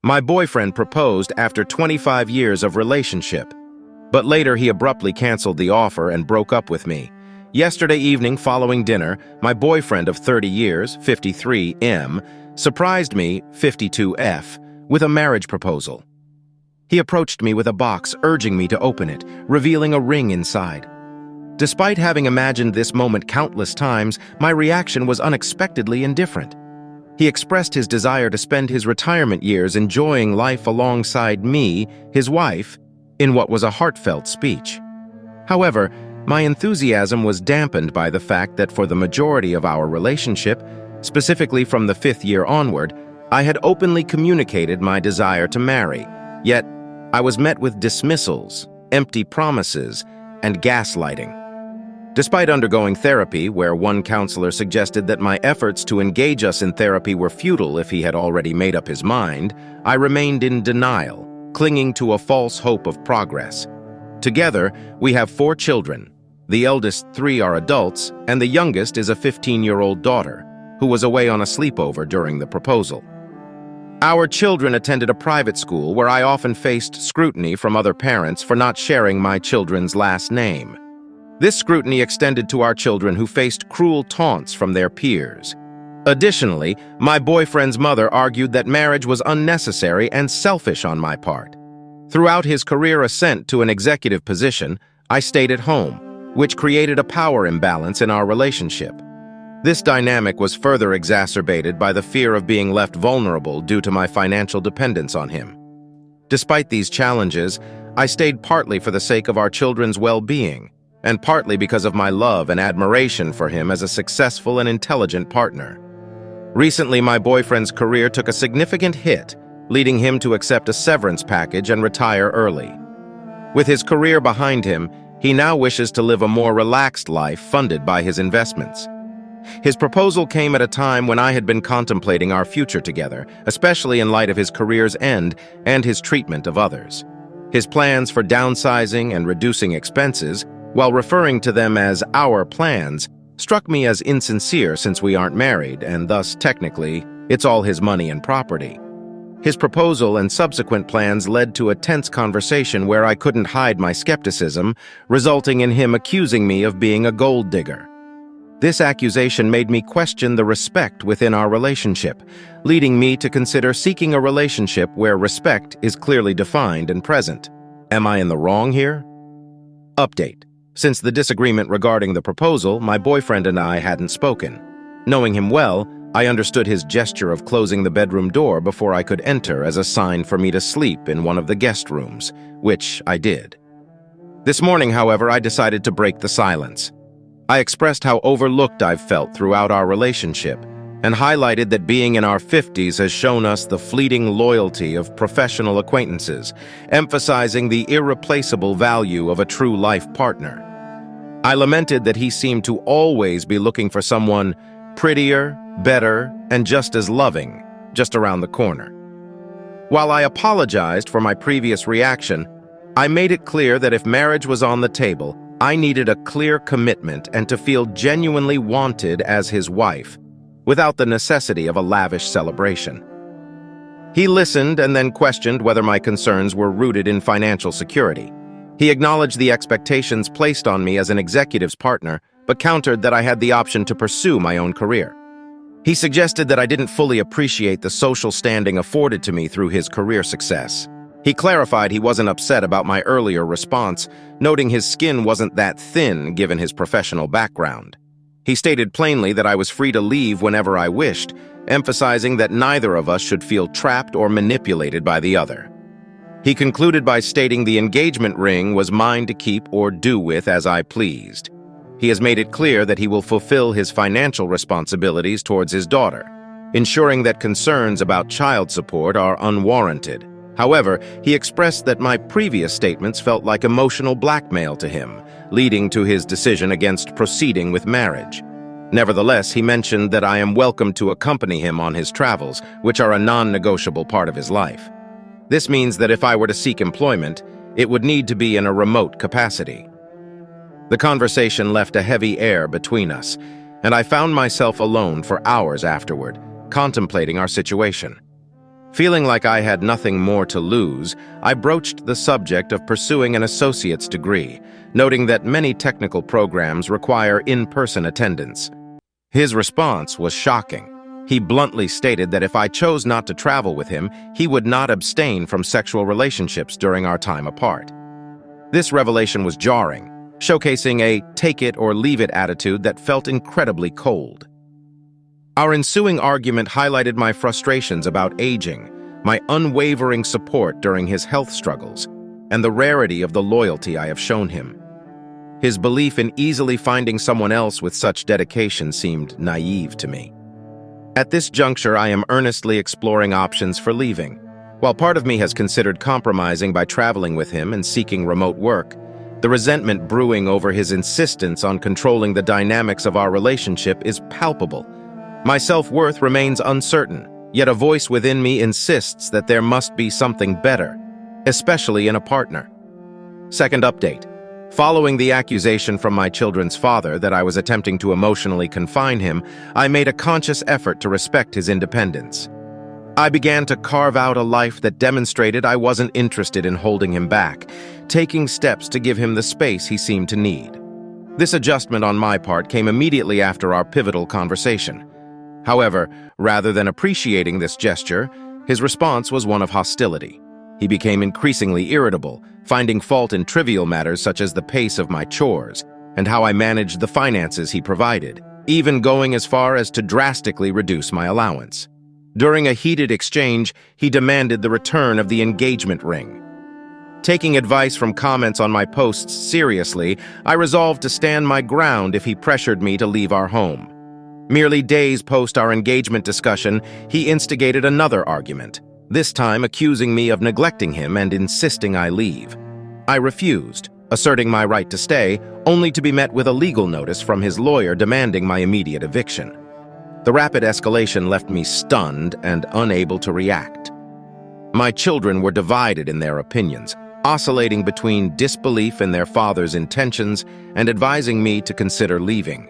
My boyfriend proposed after 25 years of relationship, but later he abruptly canceled the offer and broke up with me. Yesterday evening following dinner, my boyfriend of 30 years, 53 M, surprised me, 52 F, with a marriage proposal. He approached me with a box, urging me to open it, revealing a ring inside. Despite having imagined this moment countless times, my reaction was unexpectedly indifferent. He expressed his desire to spend his retirement years enjoying life alongside me, his wife, in what was a heartfelt speech. However, my enthusiasm was dampened by the fact that for the majority of our relationship, specifically from the 5th year onward, I had openly communicated my desire to marry, yet I was met with dismissals, empty promises, and gaslighting. Despite undergoing therapy, where one counselor suggested that my efforts to engage us in therapy were futile if he had already made up his mind, I remained in denial, clinging to a false hope of progress. Together, we have 4 children. The eldest 3 are adults, and the youngest is a 15-year-old daughter, who was away on a sleepover during the proposal. Our children attended a private school where I often faced scrutiny from other parents for not sharing my children's last name. This scrutiny extended to our children who faced cruel taunts from their peers. Additionally, my boyfriend's mother argued that marriage was unnecessary and selfish on my part. Throughout his career ascent to an executive position, I stayed at home, which created a power imbalance in our relationship. This dynamic was further exacerbated by the fear of being left vulnerable due to my financial dependence on him. Despite these challenges, I stayed partly for the sake of our children's well-being, and partly because of my love and admiration for him as a successful and intelligent partner. Recently, my boyfriend's career took a significant hit, leading him to accept a severance package and retire early. With his career behind him, he now wishes to live a more relaxed life funded by his investments. His proposal came at a time when I had been contemplating our future together, especially in light of his career's end and his treatment of others. His plans for downsizing and reducing expenses, while referring to them as our plans, struck me as insincere since we aren't married, and thus, technically, it's all his money and property. His proposal and subsequent plans led to a tense conversation where I couldn't hide my skepticism, resulting in him accusing me of being a gold digger. This accusation made me question the respect within our relationship, leading me to consider seeking a relationship where respect is clearly defined and present. Am I in the wrong here? Update. Since the disagreement regarding the proposal, my boyfriend and I hadn't spoken. Knowing him well, I understood his gesture of closing the bedroom door before I could enter as a sign for me to sleep in one of the guest rooms, which I did. This morning, however, I decided to break the silence. I expressed how overlooked I've felt throughout our relationship, and highlighted that being in our 50s has shown us the fleeting loyalty of professional acquaintances, emphasizing the irreplaceable value of a true life partner. I lamented that he seemed to always be looking for someone prettier, better, and just as loving, just around the corner. While I apologized for my previous reaction, I made it clear that if marriage was on the table, I needed a clear commitment and to feel genuinely wanted as his wife, without the necessity of a lavish celebration. He listened and then questioned whether my concerns were rooted in financial security. He acknowledged the expectations placed on me as an executive's partner, but countered that I had the option to pursue my own career. He suggested that I didn't fully appreciate the social standing afforded to me through his career success. He clarified he wasn't upset about my earlier response, noting his skin wasn't that thin given his professional background. He stated plainly that I was free to leave whenever I wished, emphasizing that neither of us should feel trapped or manipulated by the other. He concluded by stating the engagement ring was mine to keep or do with as I pleased. He has made it clear that he will fulfill his financial responsibilities towards his daughter, ensuring that concerns about child support are unwarranted. However, he expressed that my previous statements felt like emotional blackmail to him, leading to his decision against proceeding with marriage. Nevertheless, he mentioned that I am welcome to accompany him on his travels, which are a non-negotiable part of his life. This means that if I were to seek employment, it would need to be in a remote capacity. The conversation left a heavy air between us, and I found myself alone for hours afterward, contemplating our situation. Feeling like I had nothing more to lose, I broached the subject of pursuing an associate's degree, noting that many technical programs require in-person attendance. His response was shocking. He bluntly stated that if I chose not to travel with him, he would not abstain from sexual relationships during our time apart. This revelation was jarring, showcasing a take-it-or-leave-it attitude that felt incredibly cold. Our ensuing argument highlighted my frustrations about aging, my unwavering support during his health struggles, and the rarity of the loyalty I have shown him. His belief in easily finding someone else with such dedication seemed naive to me. At this juncture, I am earnestly exploring options for leaving. While part of me has considered compromising by traveling with him and seeking remote work, the resentment brewing over his insistence on controlling the dynamics of our relationship is palpable. My self-worth remains uncertain, yet a voice within me insists that there must be something better, especially in a partner. Second update. Following the accusation from my children's father that I was attempting to emotionally confine him, I made a conscious effort to respect his independence. I began to carve out a life that demonstrated I wasn't interested in holding him back, taking steps to give him the space he seemed to need. This adjustment on my part came immediately after our pivotal conversation. However, rather than appreciating this gesture, his response was one of hostility. He became increasingly irritable, finding fault in trivial matters such as the pace of my chores and how I managed the finances he provided, even going as far as to drastically reduce my allowance. During a heated exchange, he demanded the return of the engagement ring. Taking advice from comments on my posts seriously, I resolved to stand my ground if he pressured me to leave our home. Merely days post our engagement discussion, he instigated another argument, this time accusing me of neglecting him and insisting I leave. I refused, asserting my right to stay, only to be met with a legal notice from his lawyer demanding my immediate eviction. The rapid escalation left me stunned and unable to react. My children were divided in their opinions, oscillating between disbelief in their father's intentions and advising me to consider leaving.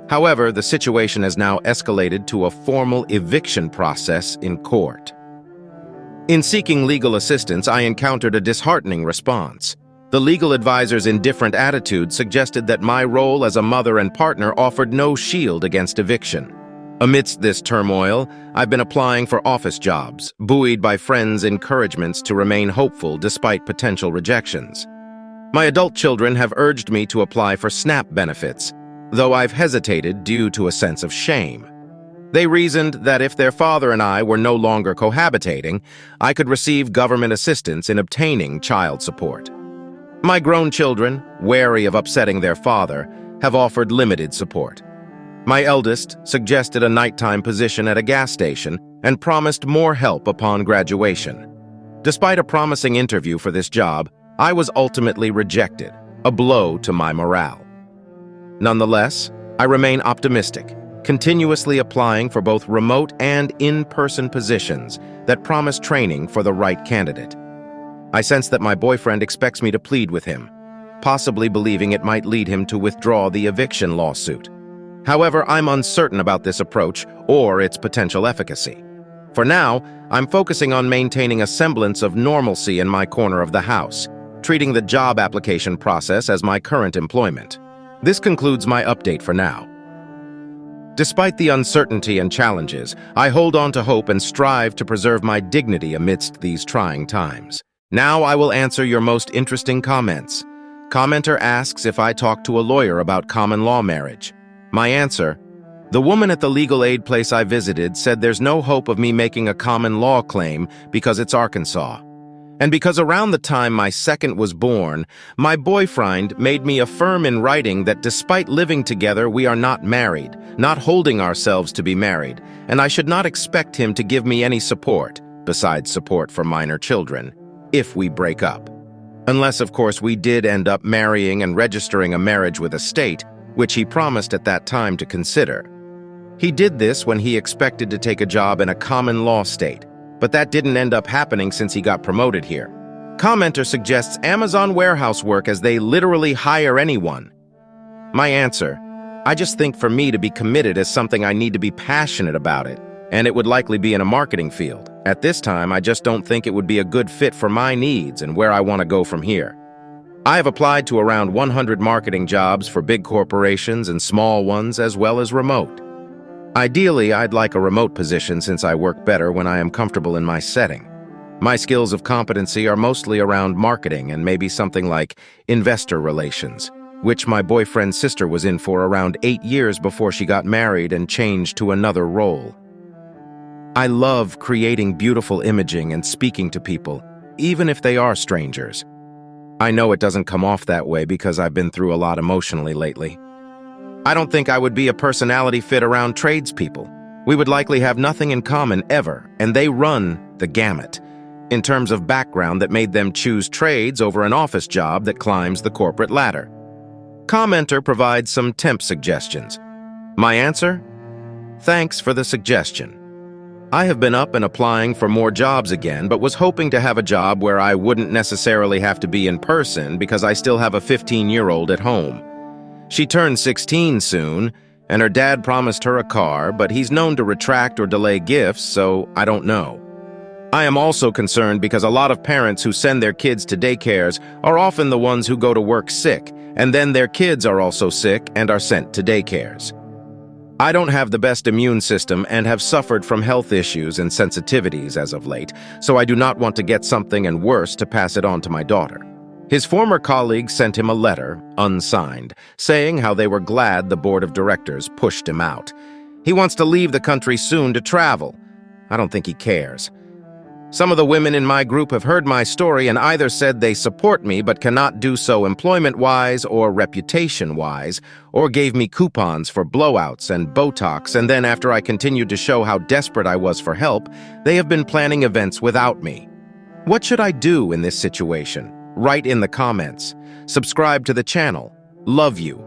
However, the situation has now escalated to a formal eviction process in court. In seeking legal assistance, I encountered a disheartening response. The legal advisor's indifferent attitude suggested that my role as a mother and partner offered no shield against eviction. Amidst this turmoil, I've been applying for office jobs, buoyed by friends' encouragements to remain hopeful despite potential rejections. My adult children have urged me to apply for SNAP benefits, though I've hesitated due to a sense of shame. They reasoned that if their father and I were no longer cohabitating, I could receive government assistance in obtaining child support. My grown children, wary of upsetting their father, have offered limited support. My eldest suggested a nighttime position at a gas station and promised more help upon graduation. Despite a promising interview for this job, I was ultimately rejected, a blow to my morale. Nonetheless, I remain optimistic, continuously applying for both remote and in-person positions that promise training for the right candidate. I sense that my boyfriend expects me to plead with him, possibly believing it might lead him to withdraw the eviction lawsuit. However, I'm uncertain about this approach or its potential efficacy. For now, I'm focusing on maintaining a semblance of normalcy in my corner of the house, treating the job application process as my current employment. This concludes my update for now. Despite the uncertainty and challenges, I hold on to hope and strive to preserve my dignity amidst these trying times. Now I will answer your most interesting comments. Commenter asks if I talked to a lawyer about common law marriage. My answer: the woman at the legal aid place I visited said there's no hope of me making a common law claim because it's Arkansas. And because around the time my second was born, my boyfriend made me affirm in writing that despite living together, we are not married, not holding ourselves to be married, and I should not expect him to give me any support, besides support for minor children, if we break up. Unless, of course, we did end up marrying and registering a marriage with a state, which he promised at that time to consider. He did this when he expected to take a job in a common law state, but that didn't end up happening since he got promoted here. Commenter suggests Amazon warehouse work as they literally hire anyone. My answer: I just think for me to be committed is something I need to be passionate about it, and it would likely be in a marketing field, At this time, I just don't think it would be a good fit for my needs and where I want to go from here. I have applied to around 100 marketing jobs for big corporations and small ones, as well as remote. Ideally, I'd like a remote position since I work better when I am comfortable in my setting. My skills of competency are mostly around marketing and maybe something like investor relations, which my boyfriend's sister was in for around 8 years before she got married and changed to another role. I love creating beautiful imaging and speaking to people, even if they are strangers. I know it doesn't come off that way because I've been through a lot emotionally lately. I don't think I would be a personality fit around tradespeople. We would likely have nothing in common ever, and they run the gamut in terms of background that made them choose trades over an office job that climbs the corporate ladder. Commenter provides some temp suggestions. My answer? Thanks for the suggestion. I have been up and applying for more jobs again, but was hoping to have a job where I wouldn't necessarily have to be in person because I still have a 15-year-old at home. She turns 16 soon, and her dad promised her a car, but he's known to retract or delay gifts, so I don't know. I am also concerned because a lot of parents who send their kids to daycares are often the ones who go to work sick, and then their kids are also sick and are sent to daycares. I don't have the best immune system and have suffered from health issues and sensitivities as of late, so I do not want to get something and worse to pass it on to my daughter. His former colleagues sent him a letter, unsigned, saying how they were glad the board of directors pushed him out. He wants to leave the country soon to travel. I don't think he cares. Some of the women in my group have heard my story and either said they support me but cannot do so employment-wise or reputation-wise, or gave me coupons for blowouts and Botox, and then after I continued to show how desperate I was for help, they have been planning events without me. What should I do in this situation? Write in the comments. Subscribe to the channel. Love you.